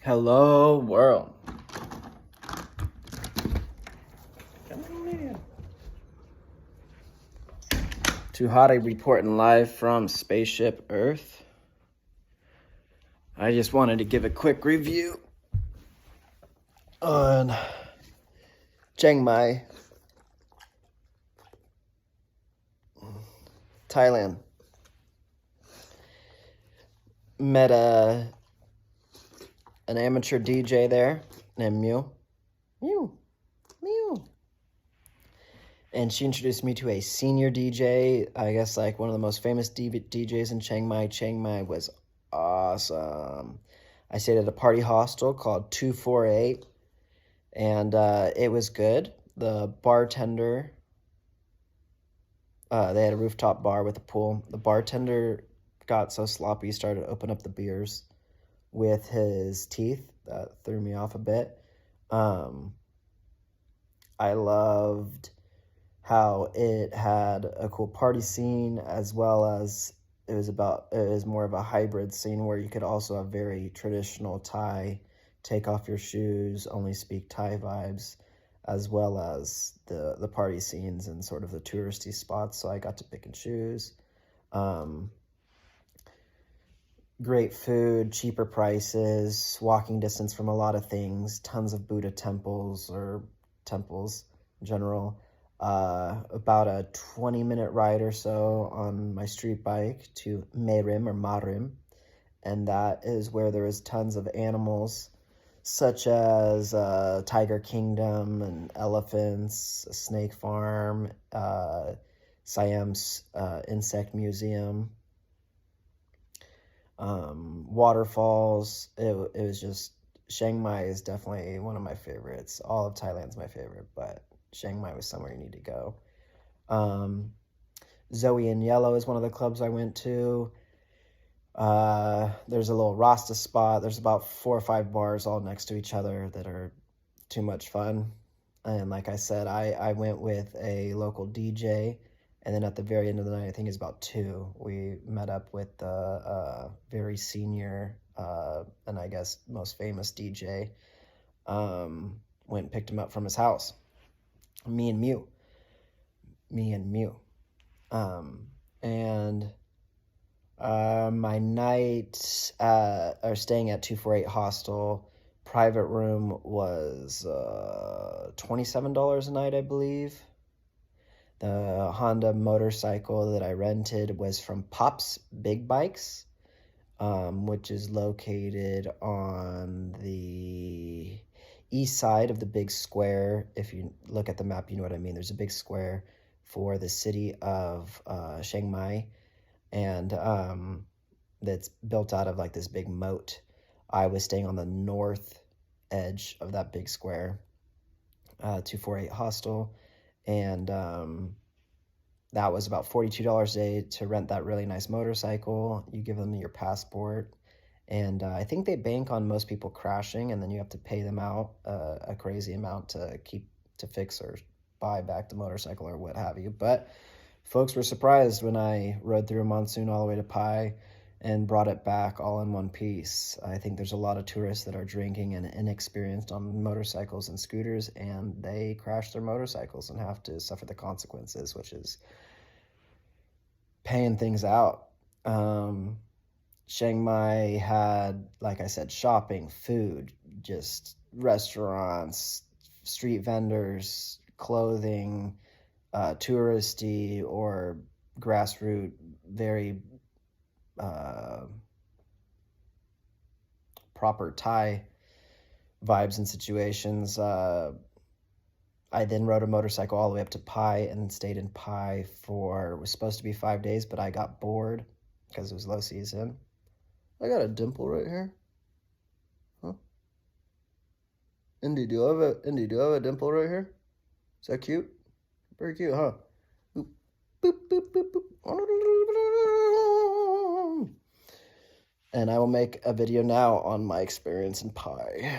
Hello, world. Come on in. Too hot, reporting live from Spaceship Earth. I just wanted to give a quick review on Chiang Mai, Thailand. Met an amateur DJ there named Mew. And she introduced me to a senior DJ, I guess like one of the most famous DJs in Chiang Mai. Chiang Mai was awesome. I stayed at a party hostel called 248, and it was good. The bartender, they had a rooftop bar with a pool. The bartender got so sloppy, he started to open up the beers with his teeth. That threw me off a bit. I loved how it had a cool party scene, as well as it was more of a hybrid scene where you could also have very traditional Thai, take off your shoes, only speak Thai vibes, as well as the party scenes and sort of the touristy spots. So I got to pick and choose. Great food, cheaper prices, walking distance from a lot of things, tons of Buddha temples or temples in general. About a 20-minute ride or so on my street bike to Merim or Marim, and that is where there is tons of animals such as Tiger Kingdom and elephants, a snake farm, Siam's insect museum, waterfalls. It was just, Chiang Mai is definitely one of my favorites. All of Thailand's my favorite, but Chiang Mai was somewhere you need to go. Zoe in Yellow is one of the clubs I went to. There's a little Rasta spot. There's about 4 or 5 bars all next to each other that are too much fun. And like I said, I went with a local DJ. And then at the very end of the night, I think it's about 2, we met up with the very senior and I guess most famous DJ. Went and picked him up from his house. Me and Mew. And my night, or staying at 248 hostel, private room was $27 a night, I believe. The Honda motorcycle that I rented was from Pop's Big Bikes, which is located on the east side of the big square. If you look at the map, you know what I mean. There's a big square for the city of Chiang Mai, and that's built out of like this big moat. I was staying on the north edge of that big square, 248 hostel, and that was about $42 a day to rent that really nice motorcycle. You give them your passport, and I think they bank on most people crashing, and then you have to pay them out a crazy amount to fix or buy back the motorcycle or what have you. But folks were surprised when I rode through a monsoon all the way to Pai and brought it back all in one piece. I think there's a lot of tourists that are drinking and inexperienced on motorcycles and scooters, and they crash their motorcycles and have to suffer the consequences, which is paying things out. Chiang Mai had, like I said, shopping, food, just restaurants, street vendors, clothing, touristy or grassroots, very proper Thai vibes and situations. I then rode a motorcycle all the way up to Pai and stayed in Pai for, it was supposed to be 5 days, but I got bored because it was low season. I got a dimple right here. Huh? Indy, do you have a dimple right here? Is that cute? Very cute, huh? Boop, boop, boop, boop, boop. And I will make a video now on my experience in Pai.